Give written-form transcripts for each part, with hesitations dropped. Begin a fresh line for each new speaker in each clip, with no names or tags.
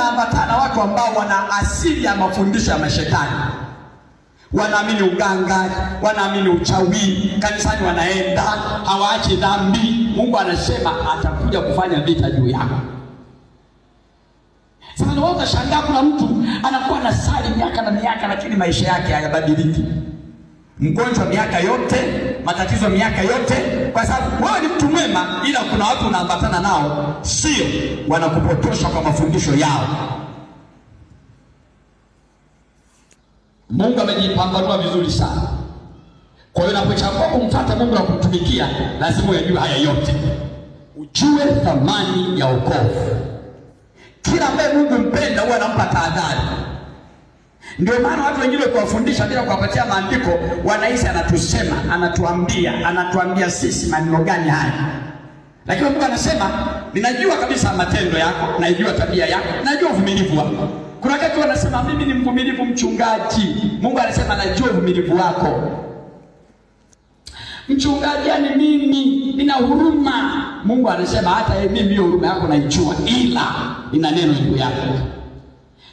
unaambatana watu ambao wana asili ya mafundisho ya mashetani. Wanaamini uganga, wanaamini uchawi, kanisani wanaenda, hawaachi dhambi. Mungu anasema atakuja kufanya vita juu yako. Sasa ndio utashangaa kuna mtu anakuwa na sali miaka na miaka lakini maisha yake hayabadiliki. Mgonjwa miaka yote, matatizo miaka yote, kwa sababu wewe ni mtu mwema, ila kuna watu unaambatana nao sio, wanakupotosha kwa mafundisho yao. Mungu amejipambanua vizuri sana. Kwa hiyo unapochagua kumfuata Mungu na kumtumikia, lazima ujue haya yote. Ujue thamani ya wokovu. Kila ambaye Mungu mpenda huwa anampa tahadhari. Ndio maana watu wengine kuwafundisha bila kuwapatia maandiko, wanahisi anatusema, anatuambia sisi maneno gani haya. Lakini Mungu anasema, ninajua kabisa matendo yako, najua tabia yako, najua uvumilivu wako. Kuna wakati wanasema mimi ni mvumilivu mchungaji. Mungu anasema najua uvumilivu wako. Mchungaji yani mimi nina huruma. Mungu anasema hata mimi hiyo huruma yako naijua, ila ina neno juu yako.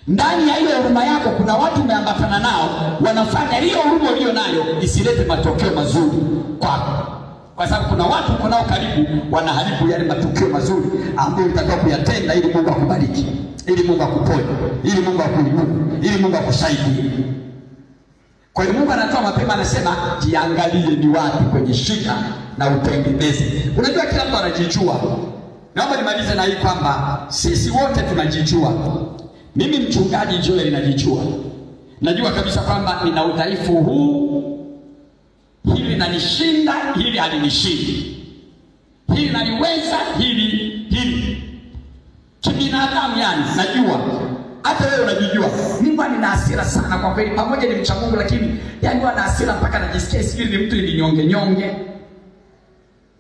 Ndani ya hiyo huruma yako kuna watu umeambatana nao, wanafanya hiyo huruma uliyo nayo isilete matokeo mazuri kwako. Kwa sababu kuna watu uko nao karibu wanaharibu yale matokeo mazuri ambayo utakao kuyatenda ili Mungu akubariki, ili Mungu akuponye, ili Mungu akuinue, ili Mungu akusaidie. Kwa hiyo Mungu anatoa mapema, anasema jiangalie ni wapi kwenye shida na utengeneze. Unajua kila mtu anajijua. Naomba nimalize na hii kwamba sisi wote tunajijua. Mimi mchungaji Joel najijua. Najua kabisa kwamba nina udhaifu huu. Hili nanishinda, hili halinishindi. Hili naliweza, hili. Kibinadamu yani, najua. Hata wewe unajijua. Mungu ana hasira sana kwa kweli. Pamoja ni mcha Mungu lakini yani ana hasira mpaka najisikia sisi ni mtu ni nyonge.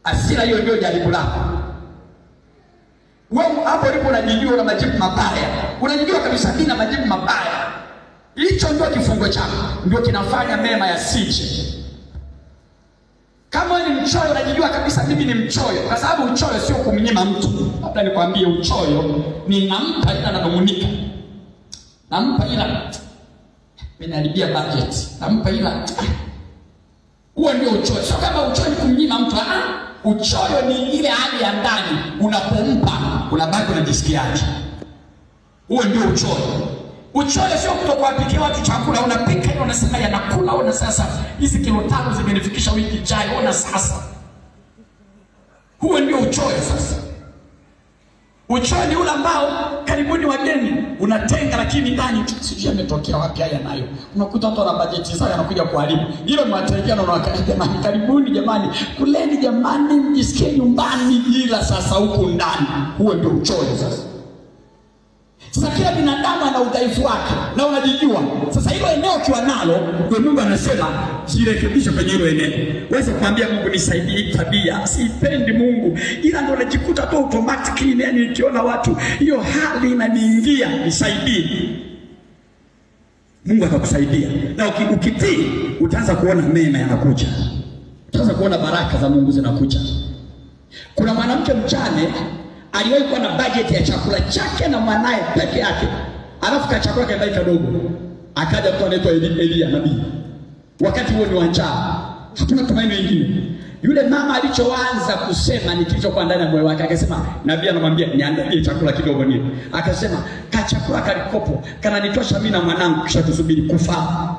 Hasira hiyo ndio jaribu lako. Wewe hapo ulipo unajijua una majibu mabaya. Unajijua kabisa nina majibu mabaya. Hicho ndio kifungo chako. Ndio kinafanya mema yasije. Kama ni mchoyo unajijua kabisa mimi ni mchoyo, kwa sababu uchoyo sio kumnyima mtu. Labda nikwambie uchoyo ni nampa ila nanung'unika. Nampa ila nimeharibia budget. Nampa ila huo ndio uchoyo. Sio kama uchoyo ni kumnyima mtu. Uchoyo ni ile hali ya ndani, unapompa unabaki unajisikiaje. Huo ndio uchoyo. Uchoyo sio kutokuwapikia watu chakula, unapika hiyo unasema yanakula, ona sasa hizi kilo 5 zimenifikisha wiki ijayo, ona sasa. Huo ndio uchoyo sasa. Uchoyo ni ule ambao karibuni wageni unatenga lakini ndani sijui ametokea wapi haya nayo. Unakuta watu wana bajeti zao yanakuja kuharibu. Hilo ni watengia na wakati jamani, karibuni jamani, kuleni jamani, mjisikie nyumbani, ila sasa huko ndani. Huo ndio uchoyo sasa. Sasa kila binadamu ana udhaifu wake na unajijua. Sasa hilo eneo ukiwa nalo, ndio Mungu anasema jirekebishe kwenye hilo eneo. Wewe kumwambia Mungu nisaidie tabia, sipendi Mungu, ila ndio unajikuta tu automatically yani ukiona watu hiyo hali inaniingia, nisaidie. Mungu atakusaidia. Na ukitii utaanza kuona mema yanakuja. Utaanza kuona baraka za Mungu zinakuja. Kuna mwanamke mjane aliwahi kuwa na budget ya chakula chake na mwanae peke yake. Alafu ka chakula kaenda kadogo. Akaja mtu anaitwa Elia nabii. Wakati huo ni wa njaa. Hatuna tumaini lingine. Yule mama alichoanza kusema ni kilichokuwa ndani ya moyo wake. Akasema nabii anamwambia niandalie chakula kidogo nini. Akasema ka chakula kalikopo kananitosha mimi na mwanangu kisha tusubiri kufa.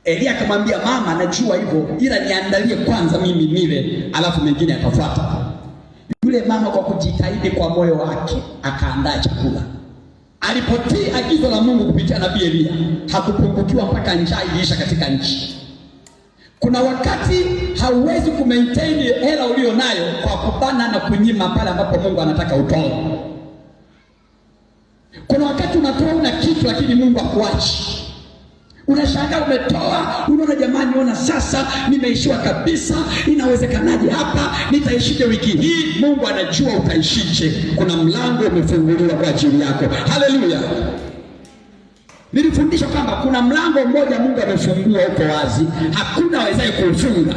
Elia akamwambia mama najua hivyo ila niandalie kwanza mimi nile alafu mengine yatafuata. Yule mama kwa kujitahidi kwa moyo wake akaandaa chakula. Alipotii agizo la Mungu kupitia nabii Elia, hakupungukiwa mpaka njaa iliisha katika nchi. Kuna wakati hauwezi kumaintain hela ulio nayo kwa kubana na kunyima pale ambapo Mungu anataka utoe. Kuna wakati unatoa una kitu lakini Mungu hakuachi. Unashangaa umetoa, unaona jamani, ona sasa nimeishiwa kabisa, inawezekanaje hapa, nitaishije wiki hii? Mungu anajua utaishije. Kuna mlango umefunguliwa kwa ajili yako. Haleluya. Nilifundisha kwamba kuna mlango mmoja Mungu amefungua uko wazi, hakuna awezaye kuufunga.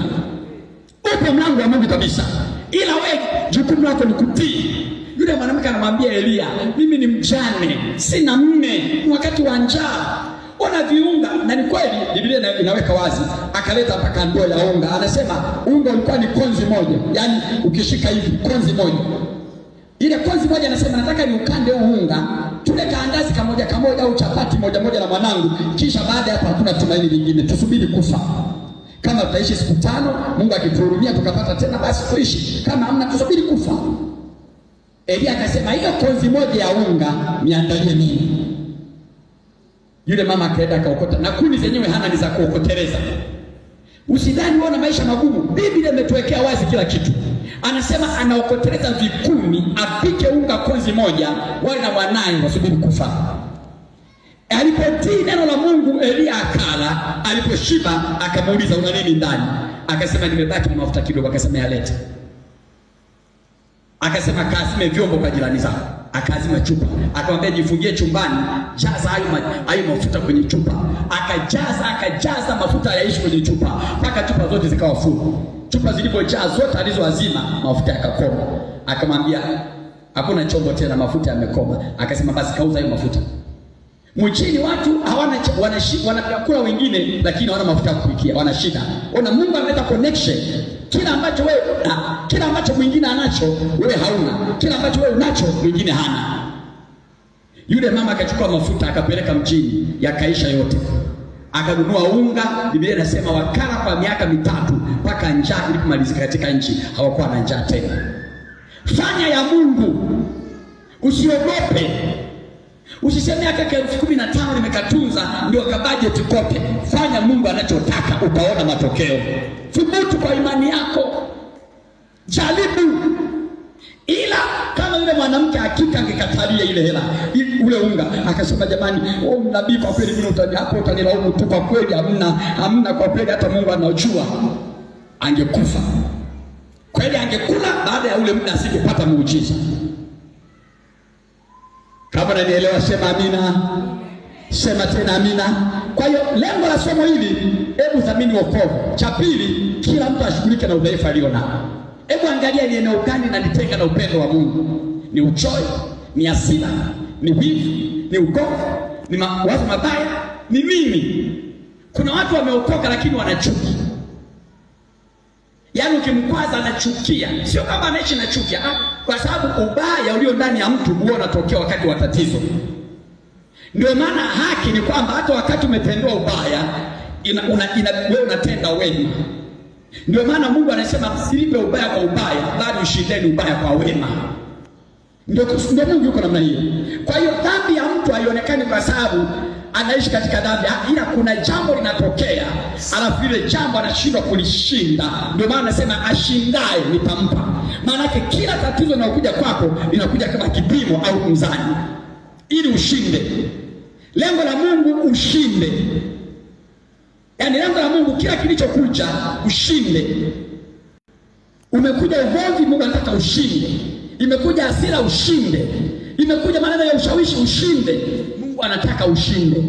Upo mlango wa Mungu kabisa. Ila wewe jukumu lako ni kutii. Yule mwanamke anamwambia Elia, mimi ni mjane, sina mume, wakati wa njaa, ona viunga. Na ni kweli Biblia inaweka wazi, akaleta mpaka ndoo ya unga. Anasema unga ulikuwa ni konzi moja, yaani ukishika hivi konzi moja. Ile konzi moja anasema nataka ni ukande huu unga, tule kaandazi kamoja kamoja au chapati moja moja na mwanangu, kisha baada ya hapo hakuna tumaini lingine, tusubiri kufa. Kama tutaishi siku 5, Mungu akituhurumia tukapata tena basi tuishi, kama hamna tusubiri kufa. Elia akasema hiyo konzi moja ya unga niandalie mimi. Yule mama akaenda akaokota, na kuni zenyewe hana ni za kuokoteleza. Usidhani uona maisha magumu, Biblia imetuwekea wazi kila kitu. Anasema anaokoteleza vikuni, apike unga konzi moja, wale na wanaye wasubiri kufa. Alipotii neno la Mungu, Elia akala, aliposhiba akamuuliza una nini ndani? Akasema nimebaki na mafuta kidogo. Akasema yalete. Akasema kaazime vyombo kwa jirani zako. Akaazima chupa, akamwambia jifungie chumbani, jaza hayo mafuta kwenye chupa. Akajaza mafuta yaishi kwenye chupa mpaka chupa zote zikawa full. Chupa zilipojaa zote alizoazima, mafuta yakakoma. Akamwambia hakuna chombo tena, mafuta yamekoma. Akasema basi kauza hayo mafuta. Mjini watu wana vyakula wengine, lakini hawana mafuta ya kupikia, wana shida. Ona, Mungu analeta connection. Kila ambacho wewe kila ambacho mwingine anacho wewe hauna, kila ambacho wewe unacho mwingine hana. Yule mama akachukua mafuta akapeleka mjini, yakaisha yote. Akanunua unga. Biblia inasema wakala kwa miaka 3 mpaka njaa ilipomalizika katika nchi, hawakuwa na njaa tena. Fanya ya Mungu, usiogope. Usiseme hata 15,000 nimekatunza ndio ka budget kote. Fanya Mungu anachotaka, utaona matokeo. Thubutu kwa imani yako, jaribu. Ila kama yule mwanamke hakika angekatalia ile hela, ule unga, akasema jamani, nabii kwa kweli mimi utanilaumu tu, kwa kweli hamna kwa kweli, hata Mungu anajua, angekufa kweli, angekula. Baada ya ule muda asingepata muujiza. Kama unanielewa sema amina. Sema tena amina. Kwa hiyo lengo la somo hili, hebu thamini wokovu. Cha pili, kila mtu ashughulike na udhaifu alionao. Hebu angalia ni eneo gani linanitenga na upendo wa Mungu. Ni uchoyo, ni hasira, ni wivu, ni ugomvi, ni mawazo mabaya, ni mimi. Kuna watu wameokoka lakini wanachuki. Yaani ukimkwaza anachukia. Sio kama anaishi na chuki, kwa sababu ubaya ulio ndani ya mtu huwa unatokea wakati wa tatizo. Ndio maana haki ni kwamba hata wakati umetendewa ubaya, wewe unatenda wema. Ndio maana Mungu anasema msilipe ubaya kwa ubaya, bali ushindeni ubaya kwa wema. Ndio Mungu yuko namna hiyo. Kwa hiyo dhambi ya mtu haionekani kwa sababu anaishi katika dhambi, ila kuna jambo linatokea, alafu ile jambo anashindwa kulishinda. Ndio maana anasema ashindaye nitampa. Maana yake kila tatizo linalokuja kwako linakuja kama kipimo au mzani ili ushinde. Lengo la Mungu ushinde. Yaani lengo la Mungu kila kilichokuja ushinde. Umekuja ugomvi, Mungu anataka ushinde. Imekuja hasira, ushinde. Imekuja maneno ya ushawishi, ushinde. Mungu anataka ushinde.